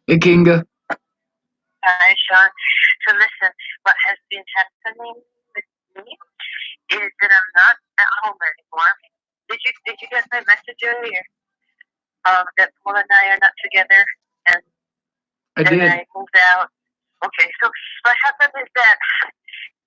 Hey, Kinga. Hi, Sean. So listen, what has been happening with me is that I'm not at home anymore. Did you get my message earlier? That Paul and I are not together and I that did. I moved out. Okay, so what happened is that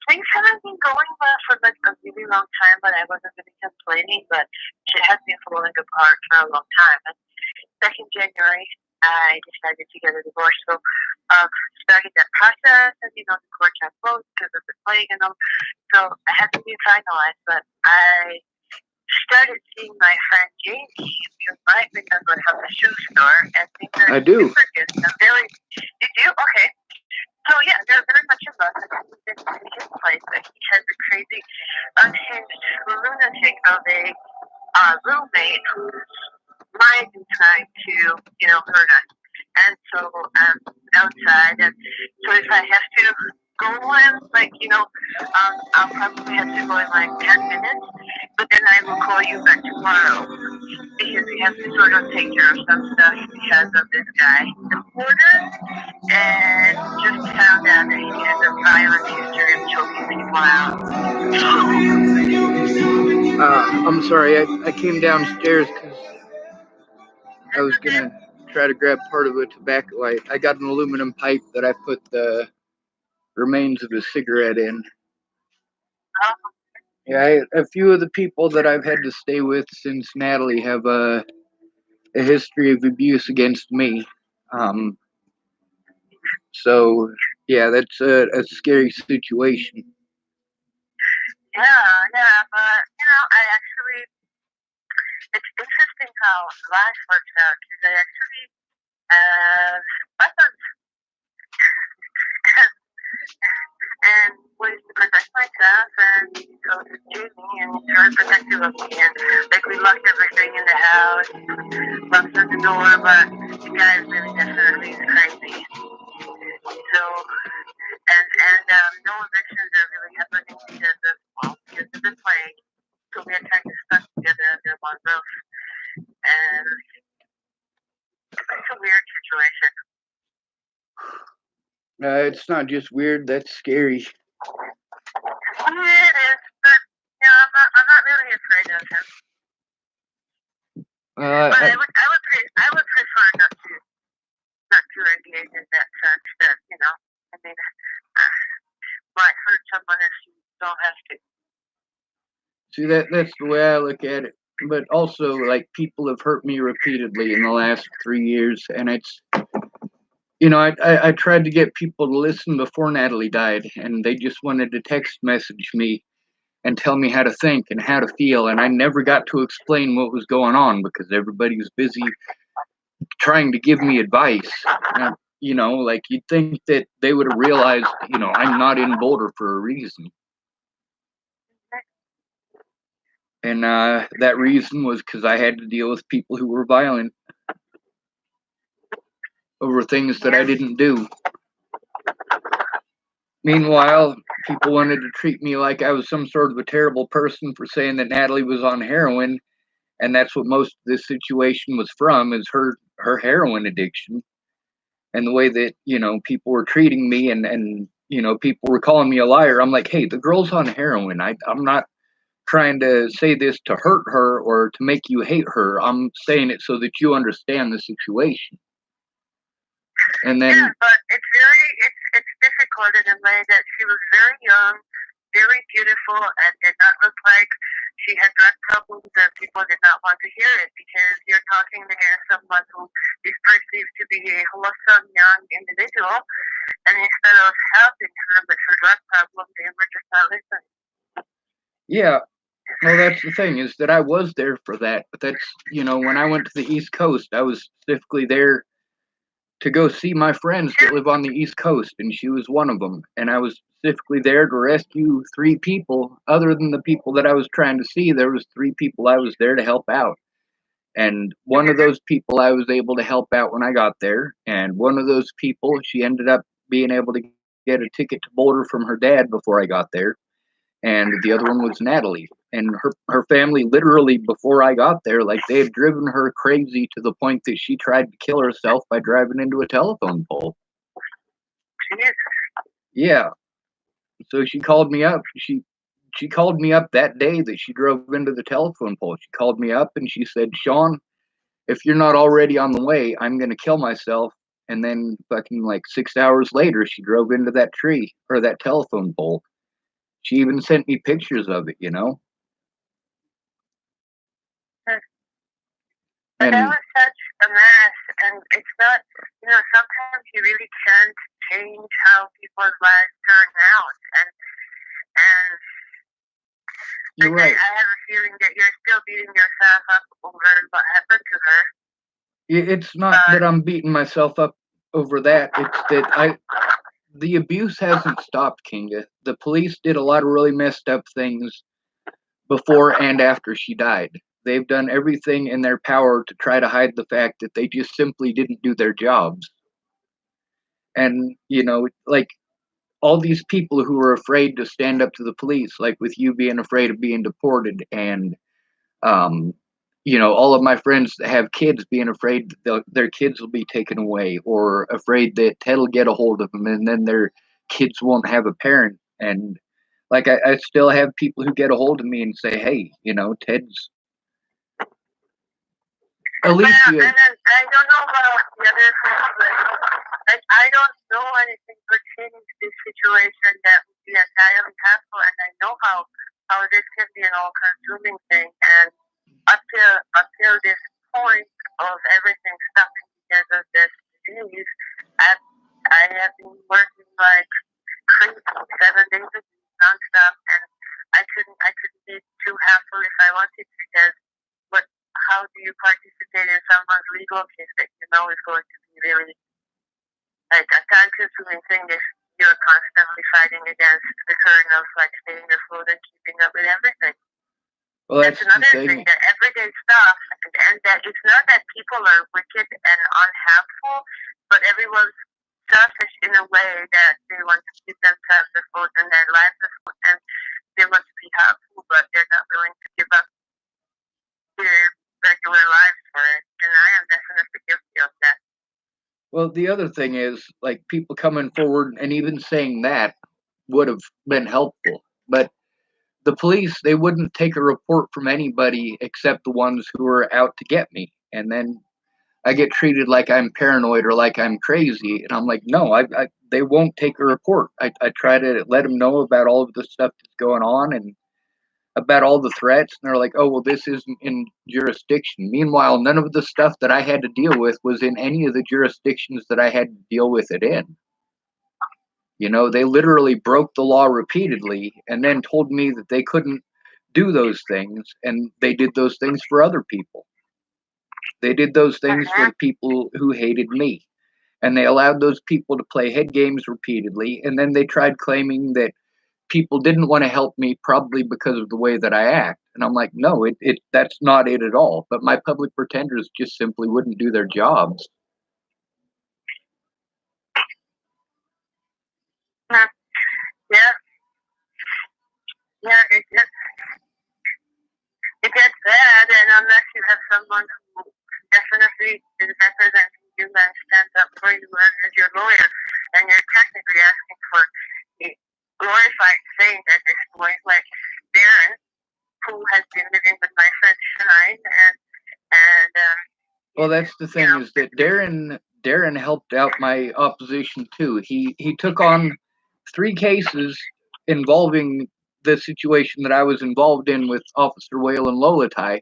things haven't been going well for like a really long time, but I wasn't really complaining, but it has been falling apart for a long time. And back in January, I decided to get a divorce. So, starting that process, and the courts are closed because of the plague and all. So, I haven't been finalized, but I started seeing my friend Jamie. You might remember from the shoe store, and things are I do. super good. I'm very. Did you? Okay. So yeah, they're very much in love. And it's in his place, but he has a crazy, unhinged lunatic of a roommate who's might be trying to, hurt us. And so I'm outside, and so if I have to go in, like, I'll probably have to go in like 10 minutes, but then I will call you back tomorrow because we have to sort of take care of some stuff because of this guy, the porter, and just found out that he has a violent history of choking people out. I'm sorry. I came downstairs because I was gonna try to grab part of a tobacco light. I got an aluminum pipe that I put the remains of a cigarette in. Yeah, a few of the people that I've had to stay with since Natalie have a history of abuse against me. Um, so yeah, that's a scary situation. Yeah, but I actually, it's interesting how life works out because I actually have weapons and ways to protect myself, and so does Jamie, and he's very protective of me, and like we locked everything in the house, locked the door, but the guy is really definitely crazy. So, and no evictions are really happening because of the plague. So we are trying to stuck together under one roof, and it's a weird situation. It's not just weird. That's scary. Yeah, it is, but I'm not really afraid of him. But I, I would prefer not to engage in that sense. That I mean, might hurt someone if you don't have to. See, that's the way I look at it. But also, like, people have hurt me repeatedly in the last 3 years, and it's I tried to get people to listen before Natalie died, and they just wanted to text message me and tell me how to think and how to feel, and I never got to explain what was going on because everybody was busy trying to give me advice. And, like you'd think that they would have realized, I'm not in Boulder for a reason. And that reason was because I had to deal with people who were violent over things that I Yeah, didn't do. Meanwhile, people wanted to treat me like I was some sort of a terrible person for saying that Natalie was on heroin, and that's what most of this situation was from, is her heroin addiction. And the way that, people were treating me, and people were calling me a liar. I'm like, hey, the girl's on heroin. I'm not trying to say this to hurt her or to make you hate her. I'm saying it so that you understand the situation. And yeah, then, but it's difficult in a way that she was very young, very beautiful, and did not look like she had drug problems, and people did not want to hear it because you're talking against someone who is perceived to be a wholesome young individual, and instead of helping her with her drug problem, they were just not listening. yeah, well, that's the thing, is that I was there for that. But that's, when I went to the East Coast, I was specifically there to go see my friends that live on the East Coast, and she was one of them. And I was specifically there to rescue three people. Other than the people that I was trying to see, there was three people I was there to help out. And one of those people I was able to help out when I got there. And one of those people, she ended up being able to get a ticket to Boulder from her dad before I got there. And the other one was Natalie. and her family literally before I got there, like they had driven her crazy to the point that she tried to kill herself by driving into a telephone pole. Yeah. So she called me up. She called me up that day that she drove into the telephone pole. She called me up and she said, "Sean, if you're not already on the way, I'm gonna kill myself." And then fucking like 6 hours later, she drove into that tree or that telephone pole. She even sent me pictures of it, you know? But that And was such a mess, and it's not, sometimes you really can't change how people's lives turn out, and you're like, right. I have a feeling that you're still beating yourself up over what happened to her. It's not that I'm beating myself up over that. It's that the abuse hasn't stopped, Kinga. The police did a lot of really messed up things before and after she died. They've done everything in their power to try to hide the fact that they just simply didn't do their jobs. And, like all these people who are afraid to stand up to the police, like with you being afraid of being deported, and, um, all of my friends that have kids being afraid that their kids will be taken away, or afraid that Ted will get a hold of them and then their kids won't have a parent. And like I still have people who get a hold of me and say, "Hey, Ted's Alicia." And then I don't know about the other things, but like, I don't know anything pertaining to this situation that would be entirely helpful, and I know how this can be an all-consuming thing, and up till this point of everything stopping because of this disease, I have been working like crazy 7 days a week nonstop, and I couldn't be too helpful if I wanted to, because what how do you participate in someone's legal case that you know is going to be really like a time consuming thing if you're constantly fighting against the current of like staying afloat and keeping up with everything. Well, That's another thing, that everyday stuff, and that it's not that people are wicked and unhelpful, but everyone's selfish in a way that they want to keep themselves afloat and their lives afloat, and they want to be helpful, but they're not willing to give up their regular lives for it. And I am definitely guilty of that. well, the other thing is like people coming forward and even saying that would have been helpful, but the police, they wouldn't take a report from anybody except the ones who were out to get me. And then I get treated like I'm paranoid or like I'm crazy. And I'm like, no, they won't take a report. I try to let them know about all of the stuff that's going on and about all the threats. And they're like, oh, well, this isn't in jurisdiction. Meanwhile, none of the stuff that I had to deal with was in any of the jurisdictions that I had to deal with it in. They literally broke the law repeatedly and then told me that they couldn't do those things. And they did those things for other people. They did those things for the people who hated me. And they allowed those people to play head games repeatedly. And then they tried claiming that people didn't want to help me probably because of the way that I act. And I'm like, no, that's not it at all. But my public pretenders just simply wouldn't do their jobs. Yeah, yeah, it gets bad, and unless you have someone who definitely is representing you and stands up for you as your lawyer, and you're technically asking for a glorified saint at this point, like Darren, who has been living with my friend Shine, and well, that's the thing, is that Darren helped out my opposition too. He took on 3 cases involving the situation that I was involved in with Officer Whale and Lolatai,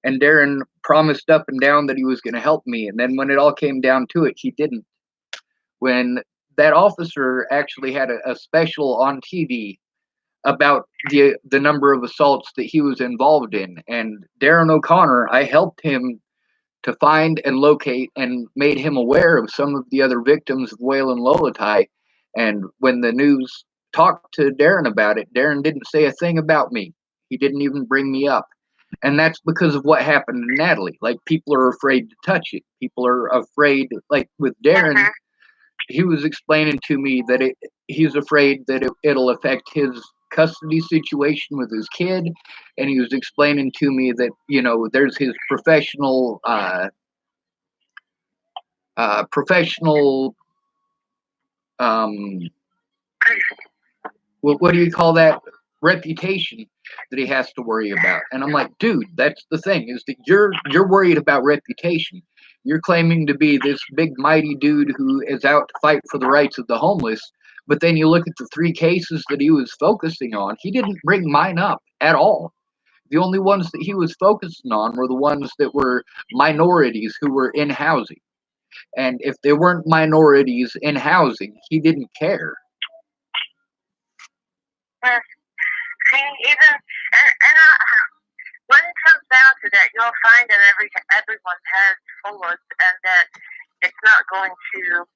and Darren promised up and down that he was going to help me, and then when it all came down to it, he didn't. When that officer actually had a special on TV about the number of assaults that he was involved in, and Darren O'Connor, I helped him to find and locate and made him aware of some of the other victims of Whale and Lolatai. And when the news talked to Darren about it, Darren didn't say a thing about me. He didn't even bring me up. And that's because of what happened to Natalie. Like, people are afraid to touch it. People are afraid, like with Darren, he was explaining to me that he's afraid that it'll affect his custody situation with his kid, and he was explaining to me that there's his professional um, what do you call that, reputation that he has to worry about. And I'm like, dude, that's the thing, is that you're worried about reputation. You're claiming to be this big mighty dude who is out to fight for the rights of the homeless, but then you look at the 3 cases that he was focusing on. He didn't bring mine up at all. The only ones that he was focusing on were the ones that were minorities who were in housing. And if they weren't minorities in housing, he didn't care. See, even and when it comes down to that, you'll find that everyone has faults, and that it's not going to.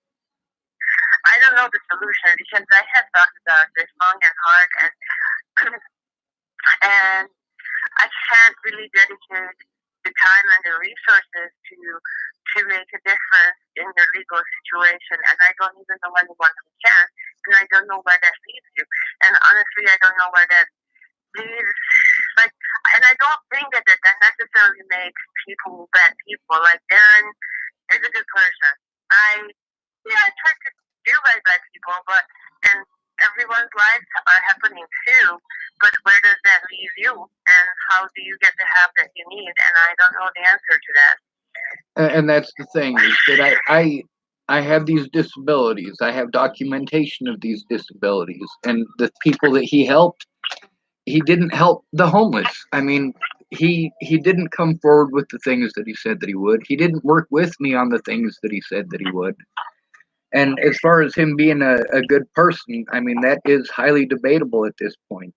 I don't know the solution, because I have thought about this long and hard, and and I can't really dedicate the time and the resources to make a difference in your legal situation, and I don't even know anyone who can, and I don't know where that leaves you. And honestly, I don't know where that leaves. Like, and I don't think that necessarily makes people bad people. Like, Darren is a good person. I try to do right by people, but and everyone's lives are happening too. But where does that leave you? And how do you get the help that you need? And I don't know the answer to that. And that's the thing, is that I have these disabilities. I have documentation of these disabilities, and the people that he helped, he didn't help the homeless. I mean, he didn't come forward with the things that he said that he would. He didn't work with me on the things that he said that he would. And as far as him being a good person, I mean, that is highly debatable at this point.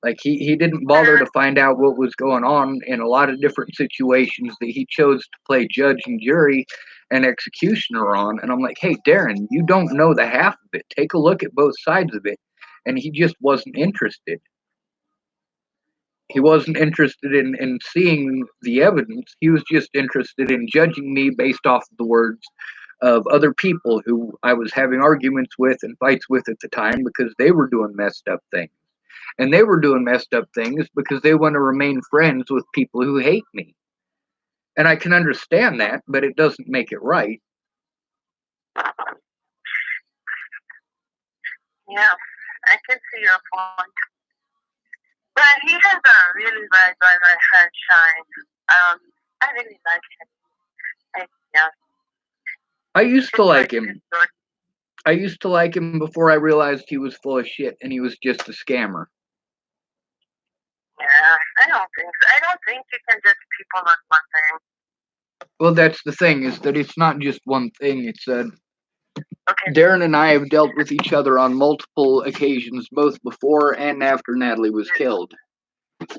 Like, he didn't bother to find out what was going on in a lot of different situations that he chose to play judge and jury and executioner on. And I'm like, hey, Darren, you don't know the half of it. Take a look at both sides of it. And he just wasn't interested. He wasn't interested in seeing the evidence. He was just interested in judging me based off of the words of other people who I was having arguments with and fights with at the time, because they were doing messed up things. And they were doing messed up things because they want to remain friends with people who hate me. And I can understand that, but it doesn't make it right. Yeah, I can see your point. But he has a really right by my sunshine. I really like him. Yeah. I used to like him. I used to like him before I realized he was full of shit and he was just a scammer. Yeah, I don't think so. I don't think you can judge people on one thing. Well, that's the thing, is that it's not just one thing. It's Okay. Darren and I have dealt with each other on multiple occasions, both before and after Natalie was killed.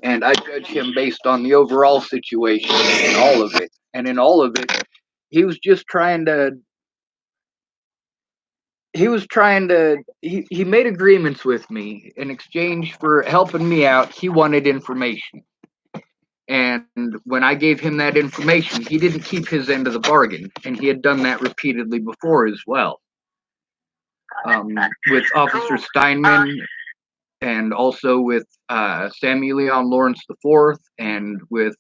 And I judge him based on the overall situation in all of it. And in all of it, he was just trying to he made agreements with me in exchange for helping me out. He wanted information, and when I gave him that information, he didn't keep his end of the bargain, and he had done that repeatedly before as well, with Officer Steinman, and also with Sammy Leon Lawrence IV, and with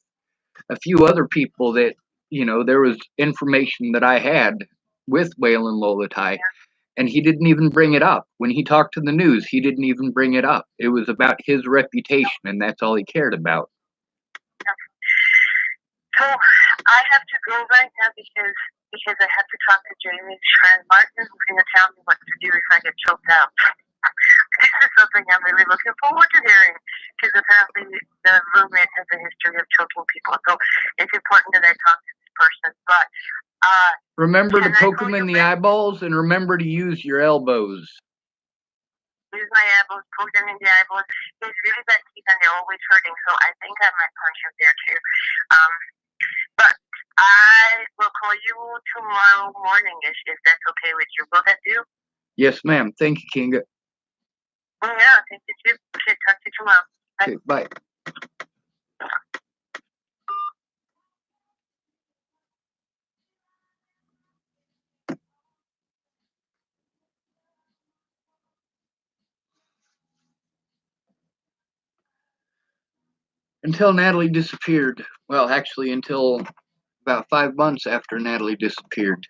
a few other people that, there was information that I had with Waylon Lolatai. And he didn't even bring it up. When he talked to the news, he didn't even bring it up. It was about his reputation, and that's all he cared about. So I have to go right now because I have to talk to Jamie's friend Martin, who's going to tell me what to do if I get choked out. This is something I'm really looking forward to hearing, because apparently the roommate has a history of choking people. So it's important that I talk to this person. But remember to poke him in the eyeballs, and remember to use your elbows. Use my elbows, poke them in the eyeballs. He's really bad teeth, and they're always hurting. So I think I might punch him there too. But I will call you tomorrow morning if that's okay with you. Will that do? Yes, ma'am. Thank you, Kinga. Yeah, thank you too. Okay, talk to you tomorrow. Bye. Okay, bye. until Natalie disappeared. Well, actually, until about 5 months after Natalie disappeared.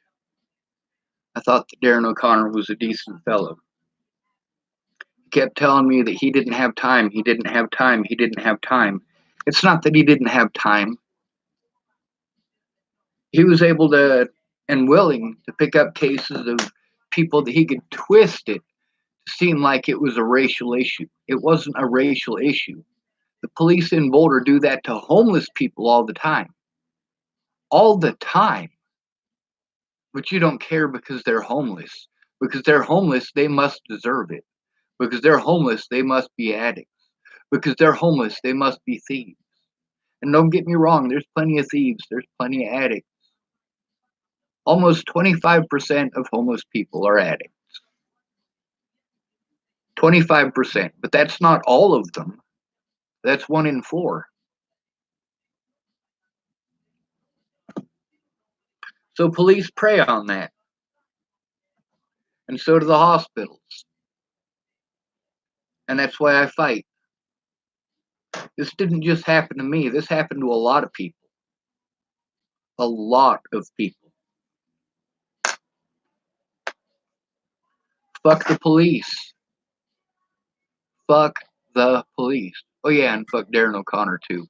I thought that Darren O'Connor was a decent fellow. He kept telling me that he didn't have time, he didn't have time, he didn't have time. It's not that he didn't have time. He was able to and willing to pick up cases of people that he could twist it to seem like it was a racial issue. It wasn't a racial issue. The police in Boulder do that to homeless people all the time. All the time. But you don't care because they're homeless. Because they're homeless, they must deserve it. Because they're homeless, they must be addicts. Because they're homeless, they must be thieves. And don't get me wrong, there's plenty of thieves, there's plenty of addicts. Almost 25% of homeless people are addicts. 25%, but that's not all of them. That's 1 in 4. So police prey on that. And so do the hospitals. And that's why I fight. This didn't just happen to me, this happened to a lot of people. A lot of people. Fuck the police. Fuck the police. Oh yeah, and fuck Darren O'Connor too.